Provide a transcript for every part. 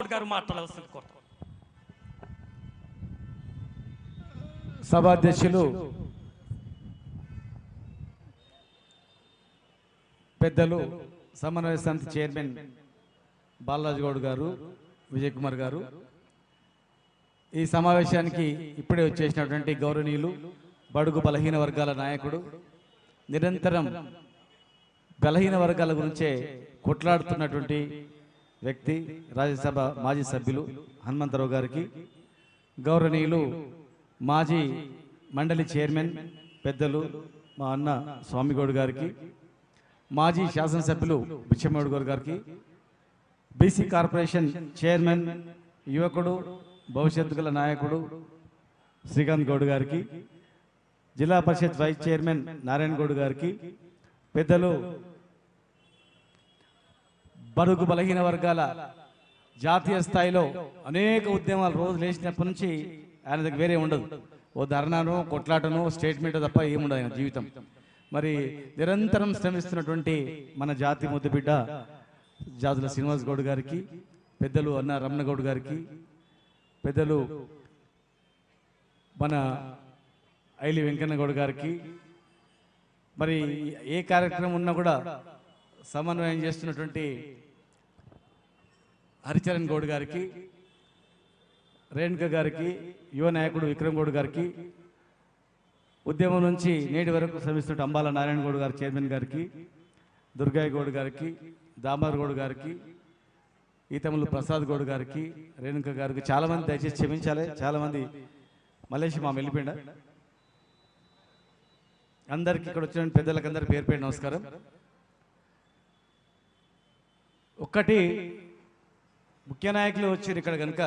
గౌడ్ గారు మాట్లాడవలసింది కోరుతాం. సభాధ్యక్షులు పెద్దలు సమన్వయ సమితి చైర్మన్ బాలరాజు గౌడ్ గారు, విజయ్ కుమార్ గారు, ఈ సమావేశానికి ఇప్పుడే వచ్చేసినటువంటి గౌరవనీయులు బడుగు బలహీన వర్గాల నాయకుడు, నిరంతరం బలహీన వర్గాల గురించే కొట్లాడుతున్నటువంటి వ్యక్తి, రాజ్యసభ మాజీ సభ్యులు హనుమంతరావు గారికి, గౌరవనీయులు మాజీ మండలి చైర్మన్ పెద్దలు మా అన్న స్వామిగౌడ్ గారికి, మాజీ శాసనసభ్యులు బిచ్చమ్మగౌడ్ గౌడ్ గారికి, బీసీ కార్పొరేషన్ చైర్మన్ యువకుడు భవిష్యత్తు గల నాయకుడు శ్రీకాంత్ గౌడ్ గారికి, జిల్లా పరిషత్ వైస్ చైర్మన్ నారాయణ గౌడ్ గారికి, పెద్దలు బడుగు బలహీన వర్గాల జాతీయ స్థాయిలో అనేక ఉద్యమాలు రోజు లేచినప్పటి నుంచి ఆయన దగ్గర వేరే ఉండదు, ఓ ధర్నాను కొట్లాటను స్టేట్మెంట్ తప్ప ఏముండదు ఆయన జీవితం. మరి నిరంతరం శ్రమిస్తున్నటువంటి మన జాతి ముద్దుబిడ్డ జాతుల శ్రీనివాస్ గౌడ్ గారికి, పెద్దలు అన్న రమణ గౌడ్ గారికి, పెద్దలు మన ఐలి వెంకన్న గౌడ్ గారికి, మరి ఏ కార్యక్రమం ఉన్నా కూడా సమన్వయం చేస్తున్నటువంటి హరిచరణ్ గౌడ్ గారికి, రేణుక గారికి, యువ నాయకుడు విక్రమ్ గౌడ్ గారికి, ఉద్యమం నుంచి నేటి వరకు శ్రమిస్తున్న అంబాల నారాయణ గౌడ్ గారు చైర్మన్ గారికి, దుర్గాయ్ గౌడ్ గారికి, దామర్ గౌడ్ గారికి, ఈతములు ప్రసాద్ గౌడ్ గారికి, రేణుక గారికి, చాలామంది దయచేసి క్షమించాలి, చాలామంది మలేషి మా వెళ్ళిపోయిండ, అందరికి ఇక్కడ వచ్చిన పెద్దలకు అందరికి పేరు పేరు నమస్కారం. ఒక్కటి ముఖ్య నాయకులు వచ్చారు ఇక్కడ కనుక,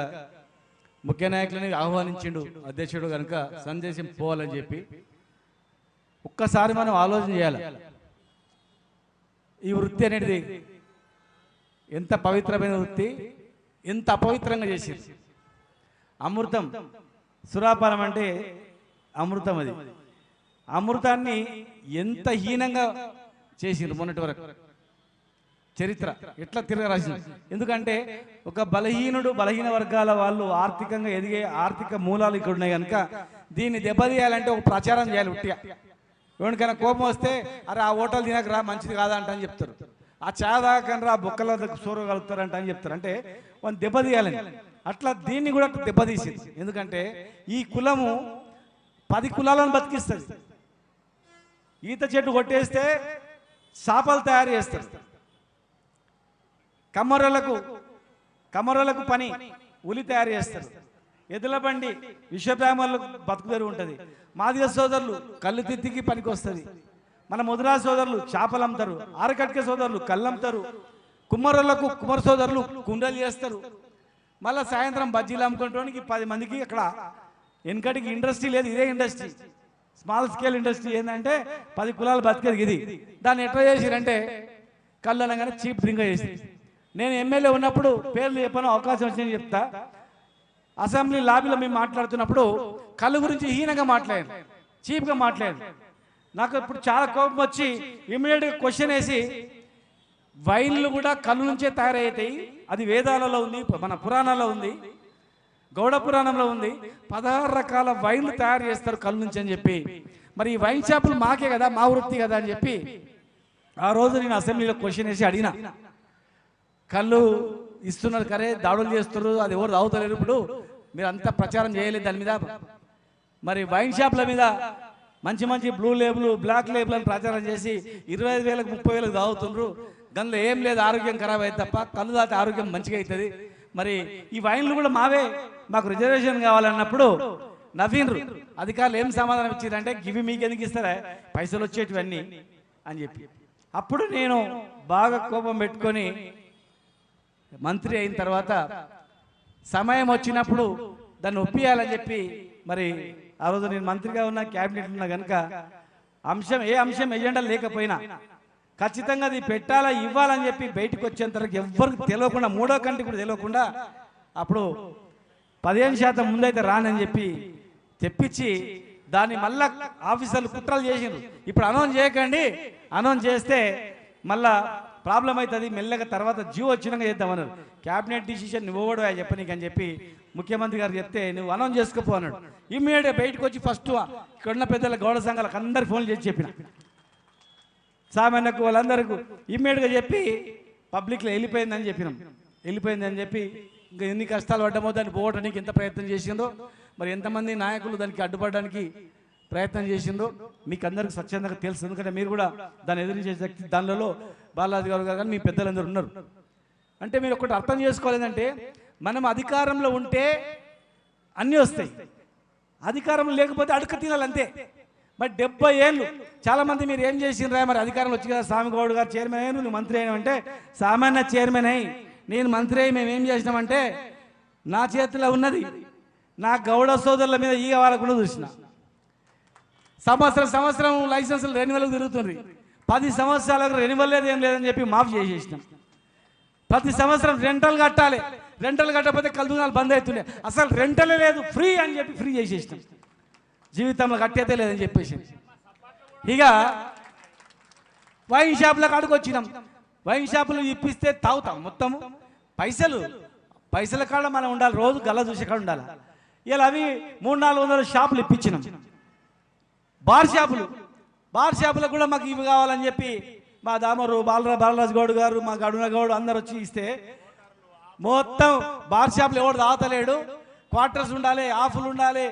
ముఖ్య నాయకులని ఆహ్వానించిండు అధ్యక్షుడు కనుక సందేశం పోవాలని చెప్పి ఒక్కసారి మనం ఆలోచన చేయాలి. ఈ వృత్తి అనేది ఎంత పవిత్రమైన వృత్తి, ఎంత అపవిత్రంగా చేసింది. అమృతం, సురాపానం అంటే అమృతం, అది అమృతాన్ని ఎంత హీనంగా చేసిండ్రు మొన్నటి వరకు. చరిత్ర ఎట్లా తిరగరాసింది. ఎందుకంటే ఒక బలహీన వర్గాల వాళ్ళు ఆర్థికంగా ఎదిగే ఆర్థిక మూలాలు ఇక్కడ ఉన్నాయి కనుక దీన్ని దెబ్బతీయాలంటే ఒక ప్రచారం చేయాలి. ఉట్టిగా ఎవరికైనా కోపం వస్తే అరే ఆ హోటల్ తినకరా మంచిది కాదంట అని చెప్తారు, ఆ చా దాకనరా బొక్కల సూరగలుగుతారంట అని చెప్తారు. అంటే వాళ్ళు దెబ్బతీయాలని అట్లా దీన్ని కూడా దెబ్బతీసింది. ఎందుకంటే ఈ కులము 10 కులాలను బతికిస్తుంది. ఈత చెట్టు కొట్టేస్తే చేపలు తయారు చేస్తారు, కమ్మరోలకు పని ఉలి తయారు చేస్తారు, ఎద్దుల బండి విశ్వబ్రాహ్మణులకు బతుకుదెరువు ఉంటుంది, మాదిగ సోదరులు కళ్ళు తిత్తికి పనికి వస్తుంది, మన ముదిరా సోదరులు చేపలు అమ్ముతారు, ఆరకట్క సోదరులు కళ్ళు అమ్ముతారు, కుమ్మరోళ్ళకు కుమ్మర సోదరులు కుండలు చేస్తారు, మళ్ళీ సాయంత్రం బజ్జీలు అమ్ముకోవడానికి 10 మందికి అక్కడ. వెనకటికి ఇండస్ట్రీ లేదు, ఇదే ఇండస్ట్రీ, స్మాల్ స్కేల్ ఇండస్ట్రీ. ఏంటంటే 10 కులాలు బతికేది ఇది. దాన్ని ఎట్లా చేసిరంటే కళ్ళు అనగానే చీప్ డ్రింక్ చేసి. నేను ఎమ్మెల్యే ఉన్నప్పుడు పేర్లు చెప్పను, అవకాశం వచ్చిందని చెప్తా. అసెంబ్లీ లాబీలో మేము మాట్లాడుతున్నప్పుడు కళ్ళు గురించి హీనంగా మాట్లాడాను, చీప్గా మాట్లాడాను. నాకు ఇప్పుడు చాలా కోపం వచ్చి ఇమీడియట్గా క్వశ్చన్ వేసి, వైన్లు కూడా కళ్ళు నుంచే తయారవుతాయి, అది వేదాలలో ఉంది, మన పురాణాల్లో ఉంది, గౌడ పురాణంలో ఉంది, 16 రకాల వైన్లు తయారు చేస్తారు కళ్ళు నుంచి అని చెప్పి. మరి ఈ వైన్ షాపులు మాకే కదా, మా వృత్తి కదా అని చెప్పి ఆ రోజు నేను అసెంబ్లీలో క్వశ్చన్ వేసి అడిగిన. కళ్ళు ఇస్తున్నారు కరే, దాడులు చేస్తున్నారు, అది ఎవరు తాగుతలేరు, ఇప్పుడు మీరు అంతా ప్రచారం చేయలేదు దాని మీద. మరి వైన్ షాప్ల మీద మంచి మంచి బ్లూ లేబుల్, బ్లాక్ లేబుల్ అని ప్రచారం చేసి 25,000 30,000 తాగుతున్నారు. గందులో ఏం లేదు, ఆరోగ్యం ఖరాబ్ అయితే తప్ప, కళ్ళు తాగితే ఆరోగ్యం మంచిగా అవుతుంది. మరి ఈ వైన్లు కూడా మావే, మాకు రిజర్వేషన్ కావాలన్నప్పుడు నవీన్రు అధికారులు ఏం సమాధానం ఇచ్చారంటే, గివి మీకు ఎందుకు ఇస్తారా, పైసలు వచ్చేటివన్నీ అని చెప్పి. అప్పుడు నేను బాగా కోపం పెట్టుకొని మంత్రి అయిన తర్వాత సమయం వచ్చినప్పుడు దాన్ని ఒప్పియాలని చెప్పి, మరి ఆ రోజు నేను మంత్రిగా ఉన్న, క్యాబినెట్ ఉన్నా కనుక ఏ అంశం ఎజెండా లేకపోయినా ఖచ్చితంగా అది పెట్టాలా ఇవ్వాలని చెప్పి బయటకు వచ్చేంత వరకు ఎవ్వరికి తెలియకుండా, మూడో కంటికి కూడా తెలియకుండా అప్పుడు 15% ముందైతే రానని చెప్పి తెప్పించి దాన్ని మళ్ళా ఆఫీసర్లు కుట్రలు చేసిండ్రు. ఇప్పుడు అనౌన్స్ చేయకండి, అనౌన్స్ చేస్తే మళ్ళా ప్రాబ్లం అవుతుంది, మెల్లగా తర్వాత జియో వచ్చినాక చేద్దామన్నారు. క్యాబినెట్ డిసిషన్ నువ్వు కూడా చెప్పనీకి అని చెప్పి ముఖ్యమంత్రి గారు చెప్తే నువ్వు అనౌన్స్ చేసుకోపో అన్నాడు. ఇమ్మీడియట్గా బయటకు వచ్చి ఫస్ట్ ఇక్కడున్న పెద్దల గౌడ సంఘాలకు అందరికి ఫోన్లు చేసి చెప్పిన, సామాన్యకు వాళ్ళందరికీ ఇమ్మీడియట్గా చెప్పి పబ్లిక్లో వెళ్ళిపోయిందని చెప్పినాం. వెళ్ళిపోయిందని చెప్పి ఇంకా ఎన్ని కష్టాలు పడ్డామో దాన్ని పోవడానికి ఎంత ప్రయత్నం చేసిందో, మరి ఎంతమంది నాయకులు దానికి అడ్డుపడడానికి ప్రయత్నం చేసిందో మీకు అందరికీ స్వచ్ఛందంగా తెలుసు. ఎందుకంటే మీరు కూడా దాన్ని ఎదిరించే శక్తి దానిలో బాలాజీ గారు కానీ మీ పెద్దలందరూ ఉన్నారు. అంటే మీరు ఒకటి అర్థం చేసుకోలేదంటే మనం అధికారంలో ఉంటే అన్నీ వస్తాయి, అధికారం లేకపోతే అడుక తినాలంతే. మరి 70 ఏళ్ళు చాలామంది మీరు ఏం చేసిండ్రా, మరి అధికారంలో వచ్చి కదా స్వామిగౌడ్ గారు చైర్మన్ అయ్యాను, నువ్వు మంత్రి అయినావంటే సామాన్య చైర్మన్ అయ్యి నేను మంత్రి అయ్యి మేము ఏం చేసినామంటే నా చేతిలో ఉన్నది నా గౌడ సోదరుల మీద ఈ వాళ్ళకుండా చూసిన. సంవత్సరం లైసెన్సులు రెన్యువల్కి తిరుగుతుంది, 10 సంవత్సరాలకు రెన్యువల్ లేదు ఏం లేదని చెప్పి మాఫ్ చేసేసినాం. ప్రతి సంవత్సరం రెంటల్ కట్టాలి, రెంటల్ కట్టకపోతే కలుదునాలు బంద్ అవుతుండే, అసలు రెంటలే లేదు ఫ్రీ అని చెప్పి ఫ్రీ చేసేసినాం. జీవితంలో కట్టేదే లేదని చెప్పేసి ఇక వైన్ షాపుల కాడికి వచ్చినాం. వైన్ షాపులు ఇప్పిస్తే తాగుతాం మొత్తము, పైసల కాడ మనం ఉండాలి, రోజు గల్ల చూసే కాడ ఉండాలి. ఇలా అవి 300-400 షాపులు ఇప్పించినాం. బార్ షాపులకు కూడా మాకు ఇవి కావాలని చెప్పి మా దామరు బాలరాజు గౌడ్ గారు మా గడున గౌడ్ అందరు వచ్చి ఇస్తే మొత్తం బార్ షాపులు ఎవడు తాగలేడు, క్వార్టర్స్ ఉండాలి, ఆఫ్లు ఉండాలి,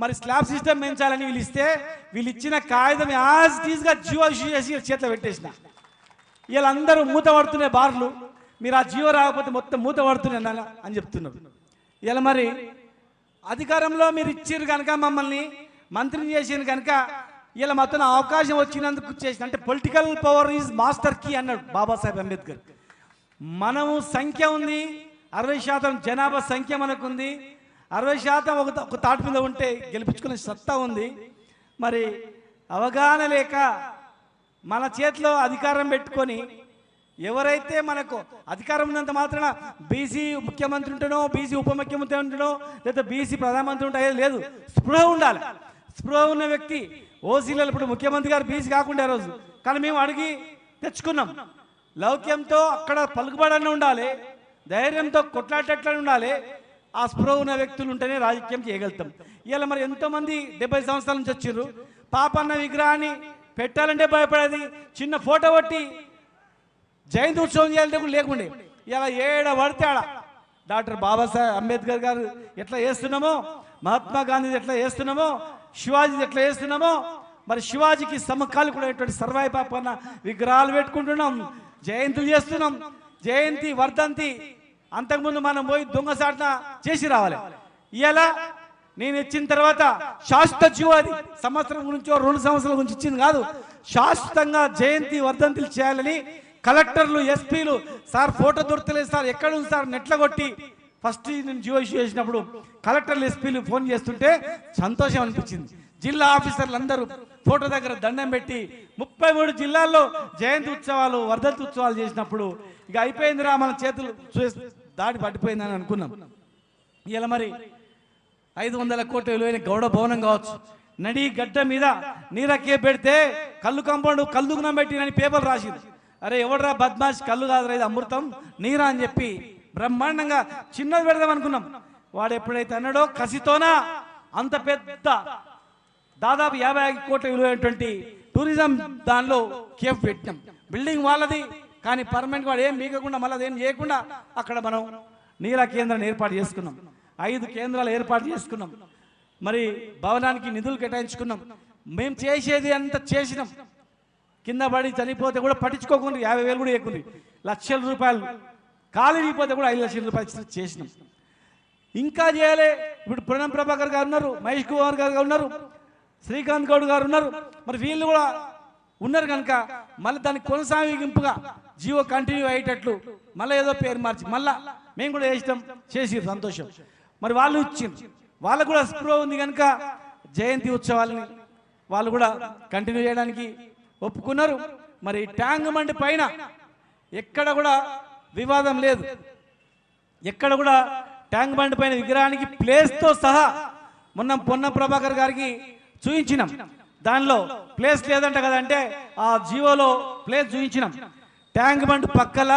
మరి స్లాబ్ సిస్టమ్ పెంచాలని వీళ్ళు ఇస్తే వీళ్ళు ఇచ్చిన కాగితం యాజ్ టీజ్గా జియో ఇష్యూ చేసి చేతిలో పెట్టేసిన. వీళ్ళందరూ మూత పడుతున్నాయి బార్లు, మీరు ఆ జియో రాకపోతే మొత్తం మూత పడుతున్నాయి అని చెప్తున్నారు. ఇలా మరి అధికారంలో మీరు ఇచ్చారు కనుక మమ్మల్ని మంత్రిని చేసింది కనుక ఇలా మొత్తం అవకాశం వచ్చినందుకు చేసిన, అంటే political power is master key అన్నాడు బాబాసాహెబ్ అంబేద్కర్. మనము సంఖ్య ఉంది, 60% జనాభా సంఖ్య మనకుంది, 60% ఒక తాటి మీద ఉంటే గెలిపించుకునే సత్తా ఉంది. మరి అవగాహన లేక మన చేతిలో అధికారం పెట్టుకొని ఎవరైతే మనకు అధికారం ఉన్నంత మాత్రాన బీసీ ముఖ్యమంత్రి ఉంటేనో బీసీ ఉప ముఖ్యమంత్రి ఉంటేనో లేదా బీసీ ప్రధానమంత్రి ఉంటే లేదు, స్పృహ ఉండాలి. స్పృహ ఉన్న వ్యక్తి ఓసీలలో ఇప్పుడు ముఖ్యమంత్రి గారు బీసీ కాకుండా రోజు కానీ మేము అడిగి తెచ్చుకున్నాం. లౌక్యంతో అక్కడ పలుకుబడని ఉండాలి, ధైర్యంతో కొట్లాటట్లని ఉండాలి. ఆ స్పృహ ఉన్న వ్యక్తులు ఉంటేనే రాజకీయం చేయగలుగుతాం. ఇలా మరి ఎంతోమంది 70 సంవత్సరాల నుంచి వచ్చారు, పాపన్న విగ్రహాన్ని పెట్టాలంటే భయపడేది, చిన్న ఫోటో కొట్టి జయంతి ఉత్సవం చేయాలంటే కూడా లేకుండే. ఇలా ఏడ పడితే ఆడ డాక్టర్ బాబాసాహెబ్ అంబేద్కర్ గారు ఎట్లా చేస్తున్నామో, మహాత్మా గాంధీ ఎట్లా చేస్తున్నామో, శివాజీ ఎట్లా చేస్తున్నామో, మరి శివాజీకి సమకాలికుడైనటువంటి సర్వాయి పాపన్న విగ్రహాలు పెట్టుకుంటున్నాం, జయంతులు చేస్తున్నాం. జయంతి వర్ధంతి అంతకుముందు మనం పోయి దొంగసాటున చేసి రావాలి. ఇలా నేను ఇచ్చిన తర్వాత శాశ్వత జీవాది సంవత్సరం గురించో 2 సంవత్సరాల గురించి ఇచ్చింది కాదు, శాశ్వతంగా జయంతి వర్ధంతులు చేయాలని కలెక్టర్లు ఎస్పీలు సార్ ఫోటో దొరకలేదు సార్ ఎక్కడ ఉంది సార్ నెట్ల కొట్టి ఫస్ట్ నేను జియో ఇష్యూ చేసినప్పుడు కలెక్టర్లు ఎస్పీలు ఫోన్ చేస్తుంటే సంతోషం అనిపించింది. జిల్లా ఆఫీసర్లు అందరూ ఫోటో దగ్గర దండం పెట్టి 33 జిల్లాల్లో జయంతి ఉత్సవాలు వర్ధంతి ఉత్సవాలు చేసినప్పుడు ఇక అయిపోయిందిరా మన చేతులు దాడి పడిపోయిందని అనుకున్నాం. ఇలా మరి 500 కోట్ల విలువైన గౌడ భవనం కావచ్చు, నడి గడ్డ మీద నీరకే పెడితే కళ్ళు కాంపౌండ్ కల్లుగునం పెట్టినని పేపర్ రాసింది. అరే ఎవడరా బద్మాష్, కళ్ళు కాదురా ఇది అమృతం నీరా అని చెప్పి బ్రహ్మాండంగా చిన్నది పెడదాం అనుకున్నాం. వాడు ఎప్పుడైతే అన్నాడో కసితోనా అంత పెద్ద దాదాపు 50 కోట్ల విలువైనటువంటి టూరిజం దానిలో కేఫ్ పెట్టినాం. బిల్డింగ్ వాళ్ళది కానీ పర్మనెంట్ వాడు ఏం మీకకుండా మళ్ళీ అదేం చేయకుండా అక్కడ మనం నీరా కేంద్రాన్ని ఏర్పాటు చేసుకున్నాం. 5 కేంద్రాలు ఏర్పాటు చేసుకున్నాం. మరి భవనానికి నిధులు కేటాయించుకున్నాం. మేము చేసేది అంత చేసినాం. కింద పడి చనిపోతే కూడా పట్టించుకోకుండా 50,000 కూడా ఎక్కుంది, లక్షల రూపాయలు ఖాళీ అయిపోతే కూడా 5 లక్షల రూపాయలు చేసినాం. ఇంకా చేయాలి. ఇప్పుడు ప్రణం ప్రభాకర్ గారు ఉన్నారు, మహేష్ కుమార్ గారు ఉన్నారు, శ్రీకాంత్ గౌడ్ గారు ఉన్నారు. మరి వీళ్ళు కూడా ఉన్నారు కనుక మళ్ళీ దానికి కొనసాగింపుగా జియో కంటిన్యూ అయ్యేటట్లు మళ్ళీ ఏదో పేరు మార్చి మళ్ళీ మేము కూడా చేసి సంతోషం. మరి వాళ్ళు ఇచ్చింది, వాళ్ళకు కూడా స్పృహ ఉంది కనుక జయంతి ఉత్సవాలని వాళ్ళు కూడా కంటిన్యూ చేయడానికి ఒప్పుకున్నారు. మరి ట్యాంక్ బండ్ పైన ఎక్కడ కూడా వివాదం లేదు, ఎక్కడ కూడా ట్యాంక్ బండ్ పైన విగ్రహానికి ప్లేస్తో సహా మొన్న పొన్నం ప్రభాకర్ గారికి చూయించినాం. దానిలో ప్లేస్ లేదంట కదంటే ఆ జియోలో ప్లేస్ చూయించినాం. ట్యాంక్ బండ్ పక్కల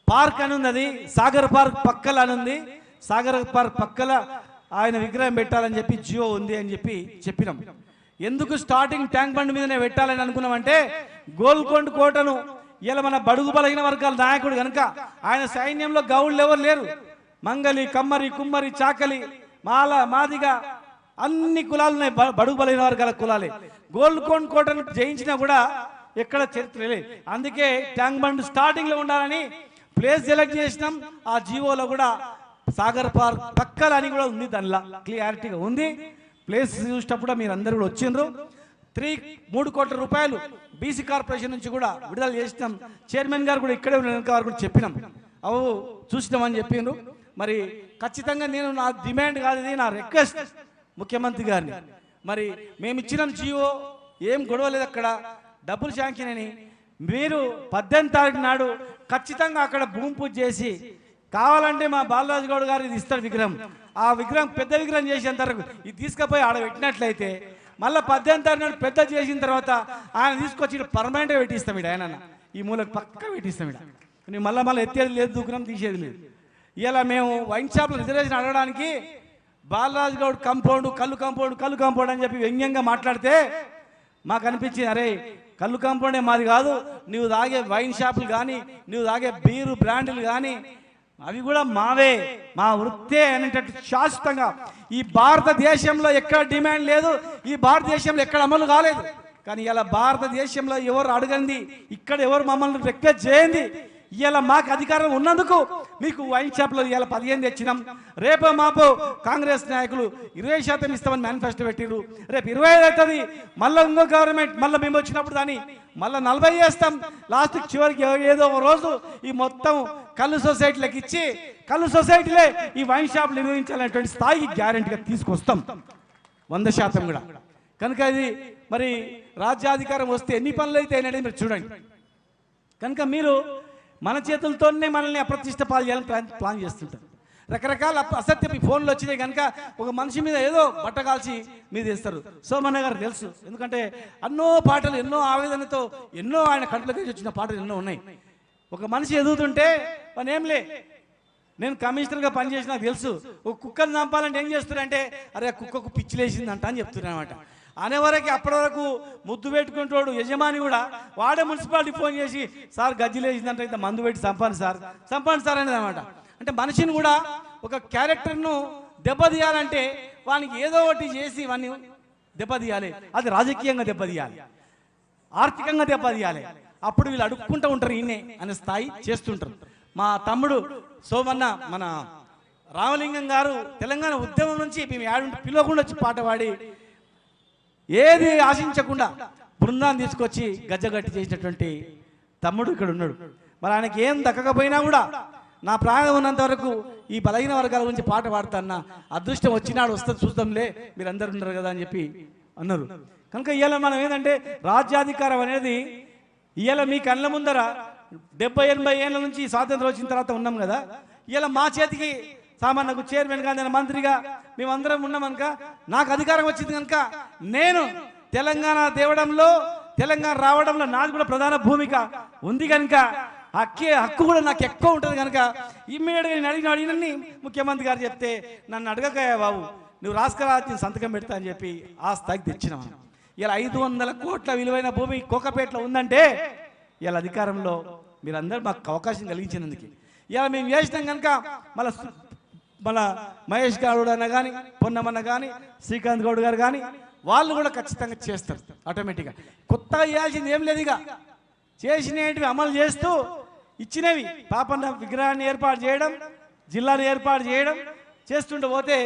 పార్క్ అని ఉంది, అది సాగర్ పార్క్ పక్కల అని ఉంది. సాగర్ పార్క్ పక్కల ఆయన విగ్రహం పెట్టాలని చెప్పి జియో ఉంది అని చెప్పినాం. ఎందుకు స్టార్టింగ్ ట్యాంక్ బండ్ మీదనే పెట్టాలని అనుకున్నామంటే గోల్కొండ కోటను ఇలా మన బడుగు బలహీన వర్గాల నాయకుడు కనుక ఆయన సైన్యంలో గౌళ్ళు ఎవరు లేరు. మంగలి, కమ్మరి, కుమ్మరి, చాకలి, మాదిగ అన్ని కులాలు ఉన్నాయి, బడుగు బలహీన వర్గాల కులాలే. గోల్కొండ కోటను జయించినా కూడా ఎక్కడ చరిత్ర లేదు. అందుకే ట్యాంక్ బండ్ స్టార్టింగ్ లో ఉండాలని ప్లేస్ సెలెక్ట్ చేసినాం. ఆ జీవోలో కూడా సాగర్ పార్క్ పక్కల అని కూడా ఉంది, దానిలో క్లియారిటీగా ఉంది. ప్లేస్ చూసినప్పుడు మీరు అందరు కూడా వచ్చిండ్రు. 3 కోట్ల రూపాయలు బీసీ కార్పొరేషన్ నుంచి కూడా విడుదల చేసినాం. చైర్మన్ గారు కూడా ఇక్కడే వారు కూడా చెప్పినాం, అవు చూసినామని చెప్పిండ్రు. మరి ఖచ్చితంగా నేను నా డిమాండ్ కాదు, ఇది నా రిక్వెస్ట్ ముఖ్యమంత్రి గారిని. మరి మేము ఇచ్చిన జియో ఏం గొడవలేదు, అక్కడ డబ్బులు శాంక్షన్ అని. మీరు 18వ తారీఖు నాడు ఖచ్చితంగా అక్కడ భూమి పూజ చేసి కావాలంటే మా బాలరాజు గౌడ్ గారు ఇది ఇస్తాడు విగ్రహం. ఆ విగ్రహం పెద్ద విగ్రహం చేసేంత వరకు ఇది తీసుకుపోయి ఆడ పెట్టినట్లయితే మళ్ళీ 18వ తారీఖు నాడు పెద్ద చేసిన తర్వాత ఆయన తీసుకొచ్చి పర్మనెంట్గా పెట్టిస్తాం. ఆయన ఈ మూలకు పక్క పెట్టిస్తాం. నేను మళ్ళీ ఎత్తేది లేదు, దూకురం తీసేది లేదు. ఇలా మేము వైన్ షాప్లో రిజర్వేషన్ అడగడానికి బాలరాజు గౌడ్ కళ్ళు కాంపౌండ్ అని చెప్పి వ్యంగ్యంగా మాట్లాడితే మాకు అనిపించింది, అరే కళ్ళు కాంపౌండే మాది కాదు, నువ్వు తాగే వైన్ షాపులు కానీ నువ్వు తాగే బీరు బ్రాండ్లు కానీ అవి కూడా మావే, మా వృత్తే అనేటట్టు శాశ్వతంగా ఈ భారతదేశంలో ఎక్కడ డిమాండ్ లేదు, ఈ భారతదేశంలో ఎక్కడ అమలు కాలేదు. కానీ ఇలా భారతదేశంలో ఎవరు అడగండి, ఇక్కడ ఎవరు మమ్మల్ని రిక్వెస్ట్ చేయండి. ఇలా మాకు అధికారం ఉన్నందుకు మీకు వైన్ షాప్లో ఇలా 15 తెచ్చినాం. రేపు మాపు కాంగ్రెస్ నాయకులు 20% ఇస్తామని మేనిఫెస్టో పెట్టిరు. రేపు 25 అవుతుంది, మళ్ళీ ఇంకో గవర్నమెంట్ మళ్ళీ మేము వచ్చినప్పుడు దాన్ని మళ్ళీ 40 చేస్తాం. లాస్ట్ చివరికి ఏదో ఒక రోజు ఈ మొత్తం కళ్ళు సొసైటీలకు ఇచ్చి కళ్ళు సొసైటీలే ఈ వైన్ షాప్ నిర్వహించాలనేటువంటి స్థాయికి గ్యారెంటీగా తీసుకొస్తాం 100% కూడా. కనుక ఇది మరి రాజ్యాధికారం వస్తే ఎన్ని పనులు అయితే అయినది మీరు చూడండి. కనుక మీరు మన చేతులతోనే మనల్ని అప్రతిష్ట పాలు చేయాలని ప్లాన్ చేస్తుంటారు. రకరకాల అసత్య ఫోన్లు వచ్చినాయి కనుక ఒక మనిషి మీద ఏదో బట్ట కాల్చి మీద వేస్తారు. సోమన్న గారు తెలుసు, ఎందుకంటే ఎన్నో పాటలు ఎన్నో ఆవేదనతో ఎన్నో ఆయన కంట్లోకి వచ్చిన పాటలు ఎన్నో ఉన్నాయి. ఒక మనిషి ఎదుగుతుంటే పని ఏంలే, నేను కమిషనర్గా పనిచేసి నాకు తెలుసు, ఒక కుక్కను చంపాలంటే ఏం చేస్తున్నారంటే అరే ఆ కుక్కకు పిచ్చిలేసిందంట అని చెప్తున్నాను అనమాట. అనేవరకు అప్పటి వరకు ముద్దు పెట్టుకుంటాడు యజమాని కూడా, వాడే మున్సిపాలిటీ ఫోన్ చేసి సార్ గజ్జిలేసిందంటే ఇంత మందు పెట్టి చంపాను సార్ అనేది అనమాట. అంటే మనిషిని కూడా ఒక క్యారెక్టర్ను దెబ్బతీయాలంటే వానికి ఏదో ఒకటి చేసి వాడిని దెబ్బతీయాలి. అది రాజకీయంగా దెబ్బతీయాలి, ఆర్థికంగా దెబ్బతీయాలి. అప్పుడు వీళ్ళు అడుక్కుంటూ ఉంటారు ఈయనే అనే స్థాయి చేస్తుంటారు. మా తమ్ముడు సోమన్న మన రామలింగం గారు తెలంగాణ ఉద్యమం నుంచి మేము ఏడుంటే పిలవకుండా వచ్చి పాట పాడి ఏది ఆశించకుండా బృందాన్ని తీసుకొచ్చి గజ్జగట్టి చేసినటువంటి తమ్ముడు ఇక్కడ ఉన్నాడు. మరి ఆయనకి ఏం దక్కకపోయినా కూడా నా ప్రాణం ఉన్నంత వరకు ఈ బలహీన వర్గాల గురించి పాట పాడుతాన్న అదృష్టం వచ్చినాడు వస్తుంది చూద్దాంలే మీరు అందరు ఉన్నారు కదా అని చెప్పి అన్నారు. కనుక ఇవాళ మనం ఏంటంటే రాజ్యాధికారం అనేది ఇవాళ మీ కళ్ళ ముందర 70-80 ఏళ్ళ నుంచి స్వాతంత్రం వచ్చిన తర్వాత ఉన్నాం కదా, ఇవాళ మా చేతికి సామాన్యకు చైర్మన్ గా నేను మంత్రిగా మేమందరం ఉన్నాం కనుక నాకు అధికారం వచ్చింది కనుక నేను తెలంగాణ తేవడంలో తెలంగాణ రావడంలో నాది కూడా ప్రధాన భూమిక ఉంది కనుక హక్కు కూడా నాకు ఎక్కువ ఉంటుంది కనుక ఇమ్మీడియట్గా నేను అడిగినన్ని ముఖ్యమంత్రి గారు చెప్తే నన్ను అడగకయా బాబు నువ్వు రాష్ట్ర సంతకం పెడతా అని చెప్పి ఆ స్థాయికి తెచ్చినాం. ఇలా 500 కోట్ల విలువైన భూమి కోకపేటలో ఉందంటే ఇలా అధికారంలో మీరందరూ మాకు అవకాశం కలిగించినందుకు ఇలా మేము చేసినాం కనుక మళ్ళా మహేష్ గౌడ్ అన్న కానీ పొన్నమన్న కానీ శ్రీకాంత్ గౌడ్ గారు కానీ వాళ్ళు కూడా ఖచ్చితంగా చేస్తారు ఆటోమేటిక్గా. కొత్తగా చేయాల్సింది ఏం లేదు, ఇక చేసినవి అమలు చేస్తూ ఇచ్చినవి పాపన్న విగ్రహాన్ని ఏర్పాటు చేయడం, జిల్లాను ఏర్పాటు చేయడం చేస్తుంటే పోతే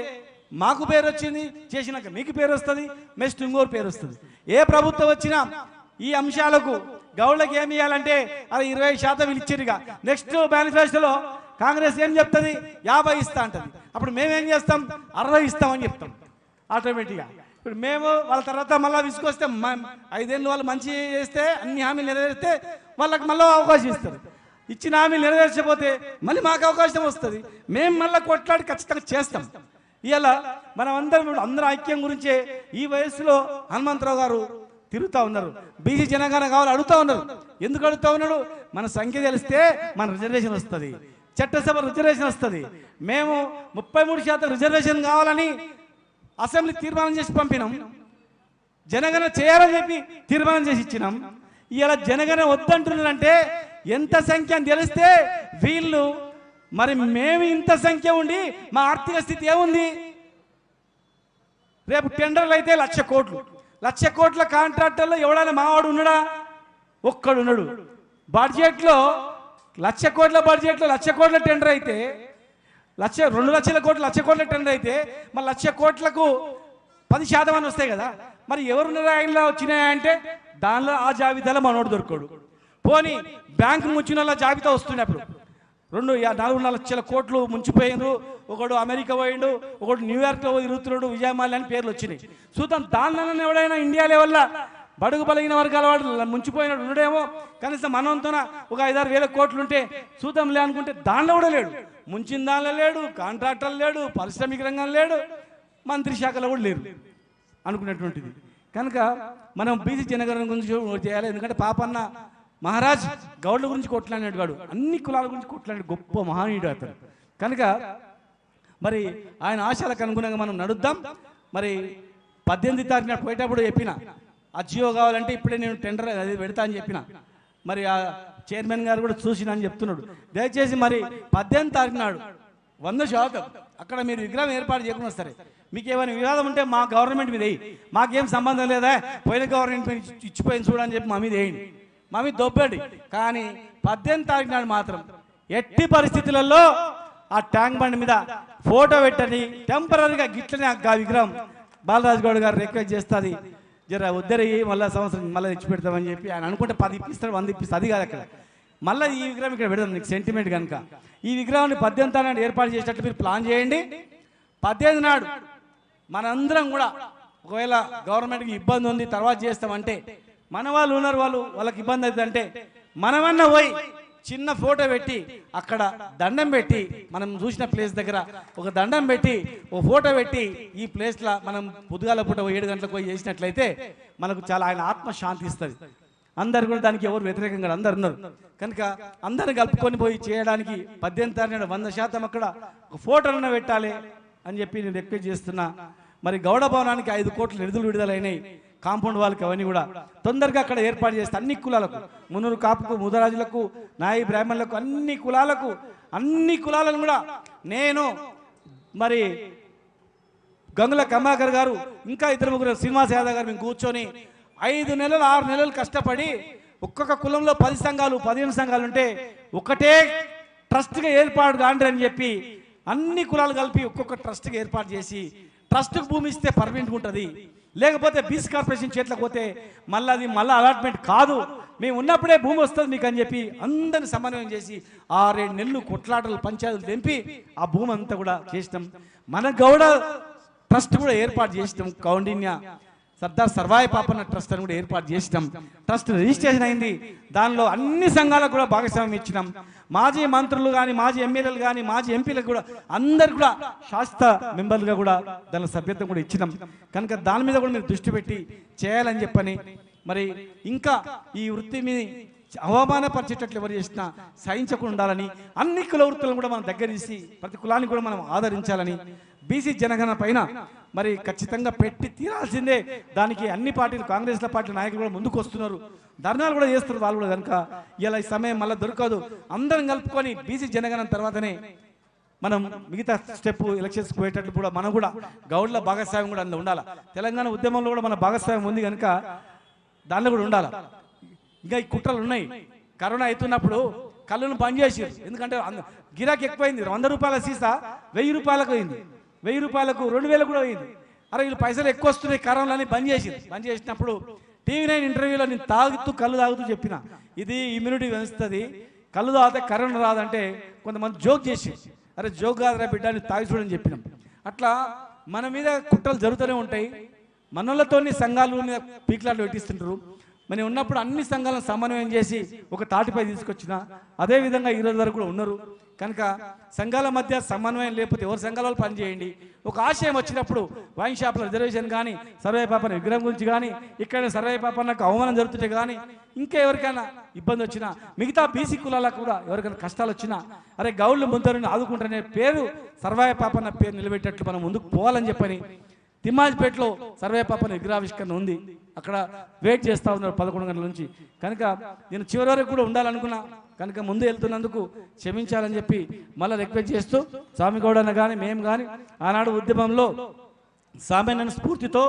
మాకు పేరు వచ్చింది, చేసినాక మీకు పేరు వస్తుంది, నెక్స్ట్ ఇంకోరు పేరు వస్తుంది. ఏ ప్రభుత్వం వచ్చినా ఈ అంశాలకు గౌళ్ళకి ఏమి ఇవ్వాలంటే అది 20% వీళ్ళు ఇచ్చారుగా. నెక్స్ట్ మేనిఫెస్టోలో కాంగ్రెస్ ఏం చెప్తుంది 50 ఇస్తా అంటది, అప్పుడు మేమేం చేస్తాం 60 ఇస్తామని చెప్తాం ఆటోమేటిక్గా. ఇప్పుడు మేము వాళ్ళ తర్వాత మళ్ళీ విసుకొస్తే 5 ఏళ్ళు వాళ్ళు మంచి చేస్తే అన్ని హామీలు నెరవేరిస్తే వాళ్ళకి మళ్ళీ అవకాశం ఇస్తారు, ఇచ్చిన హామీలు నెరవేర్చకపోతే మళ్ళీ మాకు అవకాశం వస్తుంది, మేము మళ్ళీ కొట్లాడి ఖచ్చితంగా చేస్తాం. ఇలా మనం అందరం ఐక్యం గురించే ఈ వయసులో హనుమంతరావు గారు తిరుగుతూ ఉన్నారు. బీసీ జనగణన కావాలి అడుగుతూ ఉన్నారు. ఎందుకు అడుగుతూ ఉన్నాడు? మన సంఖ్య తెలిస్తే మన రిజర్వేషన్ వస్తుంది, చట్టసభ రిజర్వేషన్ వస్తుంది. మేము 33% రిజర్వేషన్ కావాలని అసెంబ్లీ తీర్మానం చేసి పంపినాం. జనగణన చేయాలని చెప్పి తీర్మానం చేసి ఇచ్చినాం. ఇలా జనగణన వద్దంటున్నారంటే ఎంత సంఖ్య అని తెలిస్తే వీళ్ళు మరి మేము ఇంత సంఖ్య ఉండి మా ఆర్థిక స్థితి ఏముంది? రేపు టెండర్లు అయితే 1,00,000 కోట్లు, 1,00,000 కోట్ల కాంట్రాక్టర్లో ఎవడైనా మావాడు ఉన్నాడా? ఒక్కడు ఉన్నాడు. బడ్జెట్లో 1,00,000 కోట్ల బడ్జెట్లో 1,00,000 కోట్ల టెండర్ అయితే 2,00,000 కోట్లు 1,00,000 కోట్ల టెండర్ అయితే మరి 1,00,000 కోట్లకు 10% అని వస్తాయి కదా. మరి ఎవరున్నారా ఆయనలో వచ్చినాయంటే దానిలో ఆ జాబితాలో మనోడు దొరకడు. పోనీ బ్యాంకు ముంచిన జాబితా వస్తున్నప్పుడు 4 లక్షల కోట్లు ముంచిపోయినరు, ఒకడు అమెరికా పోయిండు, ఒకడు న్యూయార్క్లో తిరుగుతున్నాడు, విజయమాల్య అని పేర్లు వచ్చినాయి. చూద్దాం దానిలో ఎవడైనా ఇండియా లెవెల్లో బడుగు బలిగిన వర్గాల వాడు ముంచిపోయినాడు ఉండడేమో. కనీసం మనంతోన ఒక 5-6 వేల కోట్లు ఉంటే చూద్దాంలే అనుకుంటే దానిలో కూడా లేడు. ముంచిన దానిలో లేడు, కాంట్రాక్టర్లు లేడు, పారిశ్రామిక రంగం లేడు, మంత్రి శాఖలో కూడా లేరు అనుకునేటువంటిది. కనుక మనం బీసీ జనగణన గురించి చేయాలి. ఎందుకంటే పాపన్న మహారాజ్ గౌడ్ల గురించి కొట్లాడినాడు, వాడు అన్ని కులాల గురించి కొట్లాడిన గొప్ప మహనీయుడు అతను. కనుక మరి ఆయన ఆశలకు అనుగుణంగా మనం నడుద్దాం. మరి 18 తారీఖున పోయేటప్పుడు చెప్పిన ఆ జియో కావాలంటే ఇప్పుడే నేను టెండర్ అది పెడతా అని చెప్పిన. మరి ఆ చైర్మన్ గారు కూడా చూసిన అని చెప్తున్నాడు. దయచేసి మరి 18 తారీఖు నాడు 100% అక్కడ మీరు విగ్రహం ఏర్పాటు చేయకుండా సరే, మీకు ఏమైనా వివాదం ఉంటే మా గవర్నమెంట్ మీద వేయి, మాకేం సంబంధం లేదా, పోయిన గవర్నమెంట్ ఇచ్చిపోయింది చూడని చెప్పి మా మీద వేయండి, మా మీద దొబ్బండి. కానీ 18 తారీఖు నాడు మాత్రం ఎట్టి పరిస్థితులలో ఆ ట్యాంక్ బండ్ మీద ఫోటో పెట్టని టెంపరీగా గిట్లనే ఆ విగ్రహం బాలరాజు గౌడ్ గారు రిక్వెస్ట్ చేస్తుంది, జర వద్దరి మళ్ళీ సంవత్సరం మళ్ళీ తెచ్చి పెడతామని చెప్పి ఆయన అనుకుంటే 10 ఇప్పిస్తాడు, 100 ఇప్పిస్తాడు. అది కాదు అక్కడ మళ్ళీ ఈ విగ్రహం ఇక్కడ పెడదాం నీకు సెంటిమెంట్ కనుక. ఈ విగ్రహాన్ని 18 తారీఖు నాడు ఏర్పాటు చేసేటట్లు మీరు ప్లాన్ చేయండి. 18 నాడు మనందరం కూడా ఒకవేళ గవర్నమెంట్కి ఇబ్బంది ఉంది తర్వాత చేస్తామంటే మన వాళ్ళు ఉన్నారు, వాళ్ళకి ఇబ్బంది అవుతుందంటే మనమన్నా పోయి చిన్న ఫోటో పెట్టి అక్కడ దండం పెట్టి మనం చూసిన ప్లేస్ దగ్గర ఒక దండం పెట్టి ఒక ఫోటో పెట్టి ఈ ప్లేస్లో మనం పొద్దుగాల పూట 7 గంటలకు పోయి చేసినట్లయితే మనకు చాలా ఆయన ఆత్మ శాంతి ఇస్తుంది. అందరు కూడా దానికి ఎవరు వ్యతిరేకంగా అందరు ఉన్నారు కనుక అందరిని కలుపుకొని పోయి చేయడానికి 18 తారీఖు 100% అక్కడ ఒక ఫోటోలను పెట్టాలి అని చెప్పి నేను రిక్వెస్ట్ చేస్తున్నా. మరి గౌడ భవనానికి 5 కోట్ల నిధులు విడుదలైనాయి. కాంపౌండ్ వాళ్ళకి అవన్నీ కూడా తొందరగా అక్కడ ఏర్పాటు చేస్తే అన్ని కులాలకు, మున్నూరు కాపుకు, ముదరాజులకు, నాయి బ్రాహ్మణులకు, అన్ని కులాలను కూడా నేను మరి గంగుల కమలాకర్ గారు ఇంకా 2-3 శ్రీనివాస్ యాదవ్ గారు మేము కూర్చొని 5 నెలలు 6 నెలలు కష్టపడి ఒక్కొక్క కులంలో 10 సంఘాలు 15 సంఘాలు ఉంటే ఒకటే ట్రస్ట్గా ఏర్పాటు కాండి అని చెప్పి అన్ని కులాలు కలిపి ఒక్కొక్క ట్రస్ట్గా ఏర్పాటు చేసి ట్రస్ట్కు భూమి ఇస్తే పర్మనెంట్గా ఉంటుంది, లేకపోతే బీసీ కార్పొరేషన్ చేతిలోకి పోతే మళ్ళీ అలాట్మెంట్ కాదు, మేము ఉన్నప్పుడే భూమి వస్తుంది మీకు అని చెప్పి అందరిని సమన్వయం చేసి 6-7 నెలలు కొట్లాటలు పంచాయతీలు తెంపి ఆ భూమి అంతా కూడా చేసినాం. మన గౌడ ట్రస్ట్ కూడా ఏర్పాటు చేసినాం. కౌండిన్య సర్దార్ సర్వాయి పాపన్న ట్రస్ట్ అని కూడా ఏర్పాటు చేసినాం. ట్రస్ట్ రిజిస్ట్రేషన్ అయింది. దానిలో అన్ని సంఘాలకు కూడా భాగస్వామ్యం ఇచ్చినాం. మాజీ మంత్రులు కానీ, మాజీ ఎమ్మెల్యేలు కానీ, మాజీ ఎంపీలకు కూడా అందరు కూడా శాశ్వత మెంబర్లుగా కూడా దాని సభ్యత్వం కూడా ఇచ్చినాం. కనుక దాని మీద కూడా మీరు దృష్టి పెట్టి చేయాలని చెప్పని మరి ఇంకా ఈ వృత్తి మీద అవమానపరిచేటట్లు ఎవరు చేసినా సహించకుండా ఉండాలని, అన్ని కుల వృత్తులను కూడా మనం దగ్గర తీసి ప్రతి కులాన్ని కూడా మనం ఆదరించాలని, బీసీ జనగణన పైన మరి ఖచ్చితంగా పెట్టి తీరాల్సిందే. దానికి అన్ని పార్టీలు, కాంగ్రెస్ల పార్టీ నాయకులు కూడా ముందుకు వస్తున్నారు, ధర్నాలు కూడా చేస్తున్నారు వాళ్ళు కూడా. కనుక ఇలా ఈ సమయం మళ్ళీ దొరకదు. అందరం కలుపుకొని బీసీ జనగణన తర్వాతనే మనం మిగతా స్టెప్ ఎలక్షన్స్ పోయేటట్లు కూడా మనం కూడా గౌడ్ల భాగస్వామ్యం కూడా అందులో ఉండాలి. తెలంగాణ ఉద్యమంలో కూడా మన భాగస్వామ్యం ఉంది కనుక దానిలో కూడా ఉండాలి. ఇంకా ఈ కుట్రలు ఉన్నాయి. కరోనా అవుతున్నప్పుడు కళ్ళను బంద్ చేసారు, ఎందుకంటే గిరాకీ ఎక్కువైంది. 100 రూపాయల సీసా 1000 రూపాయలకు అయింది, 1000 రూపాయలకు 2000 కూడా అయింది. అరే వీళ్ళు పైసలు ఎక్కువ వస్తున్నాయి కరోనాని బంద్ చేసింది. బంద్ చేసినప్పుడు TV9 ఇంటర్వ్యూలో నేను కళ్ళు తాగుతూ చెప్పిన, ఇది ఇమ్యూనిటీ పెంచుతుంది, కళ్ళు తాగితే కరోనా రాదంటే కొంతమంది జోక్ చేసి, అరే జోక్ కాదురా బిడ్డ అని తాగి చూడని చెప్పినాం. అట్లా మన మీద కుట్రలు జరుగుతూనే ఉంటాయి. మనోళ్ళతోని సంఘాల మీద పీక్లాట్లు పెట్టిస్తుంటారు. మరి ఉన్నప్పుడు అన్ని సంఘాలను సమన్వయం చేసి ఒక తాటిపై తీసుకొచ్చిన అదేవిధంగా ఈరోజు వరకు కూడా ఉన్నారు. కనుక సంఘాల మధ్య సమన్వయం లేకపోతే ఎవరు సంఘాల వాళ్ళు పనిచేయండి. ఒక ఆశయం వచ్చినప్పుడు వైన్ షాప్ల రిజర్వేషన్ కానీ, సర్వే పాపన్న విగ్రహం గురించి కానీ, ఇక్కడ సర్వే పాపన్నకు అవమానం జరుగుతుంటే కానీ, ఇంకా ఎవరికైనా ఇబ్బంది వచ్చినా, మిగతా బీసీ కులాలకు కూడా ఎవరికైనా కష్టాలు వచ్చినా, అరే గౌళ్ళు ముందరుని ఆదుకుంటారనే పేరు సర్వే పాపన్న పేరు నిలబెట్టేట్లు మనం ముందుకు పోవాలని చెప్పని తిమ్మాజిపేటలో సర్వే పాపన్న విగ్రహావిష్కరణ ఉంది. అక్కడ వెయిట్ చేస్తూ ఉన్నారు 11 గంటల నుంచి. కనుక నేను చివరి వరకు కూడా ఉండాలనుకున్నా, కనుక ముందు వెళ్తున్నందుకు క్షమించాలని చెప్పి మళ్ళీ రిక్వెస్ట్ చేస్తూ, స్వామిగౌడ్ అన్న కానీ మేము కానీ ఆనాడు ఉద్యమంలో సామాన్య స్ఫూర్తితో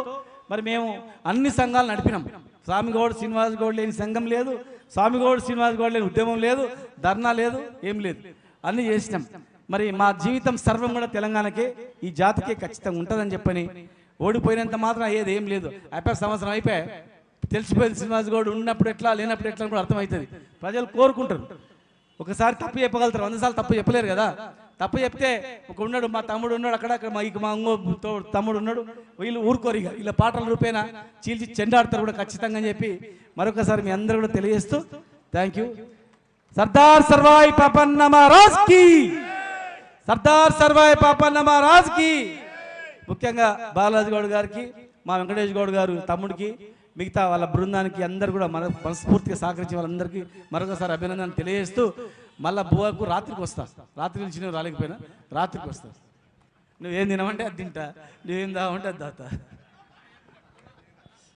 మరి మేము అన్ని సంఘాలు నడిపినాం. స్వామిగౌడ్ శ్రీనివాస్ గౌడ్ లేని సంఘం లేదు, స్వామిగౌడ్ శ్రీనివాస్ గౌడ్ లేని ఉద్యమం లేదు, ధర్నా లేదు, ఏం లేదు, అన్నీ చేసినాం. మరి మా జీవితం సర్వం కూడా తెలంగాణకే, ఈ జాతికే ఖచ్చితంగా ఉంటుందని చెప్పని ఓడిపోయినంత మాత్రం అయ్యేది ఏం లేదు. సంవత్సరం అయిపోయి తెలిసిపోయింది శ్రీనివాస్ గౌడ్ ఉన్నప్పుడు ఎట్లా లేనప్పుడు ఎట్లా కూడా అర్థమవుతుంది. ప్రజలు కోరుకుంటారు. ఒకసారి తప్పు చెప్పగలుగుతారు, 100 సార్లు తప్పు చెప్పలేరు కదా. తప్పు చెప్తే ఒక ఉన్నాడు, మా తమ్ముడు ఉన్నాడు అక్కడ, మా ఇంకో తమ్ముడు ఉన్నాడు, వీళ్ళు ఊరుకోరు, ఇక వీళ్ళ పాటల రూపేనా చీల్చి చెండాడతారు కూడా ఖచ్చితంగా అని చెప్పి మరొకసారి మీ అందరూ కూడా తెలియజేస్తూ థ్యాంక్ యూ. సర్దార్ సర్వాయి పాపన్న మహారాజ్ కి, సర్దార్ సర్వాయి పాపన్న మహారాజ్ కి. ముఖ్యంగా బాలాజీ గౌడ్ గారికి, మా వెంకటేష్ గౌడ్ గారు తమ్ముడికి, మిగతా వాళ్ళ బృందానికి అందరు కూడా మనస్ఫూర్తిగా సహకరించే వాళ్ళందరికీ మరొకసారి అభినందన తెలియజేస్తూ, మళ్ళీ బువ్వకు రాత్రికి వస్తా. రాత్రి నుంచి నువ్వు రాలేకపోయినా రాత్రికి వస్తా. నువ్వేం తినమంటే అది తింటా, నువ్వేం దావంటే అది దాతా.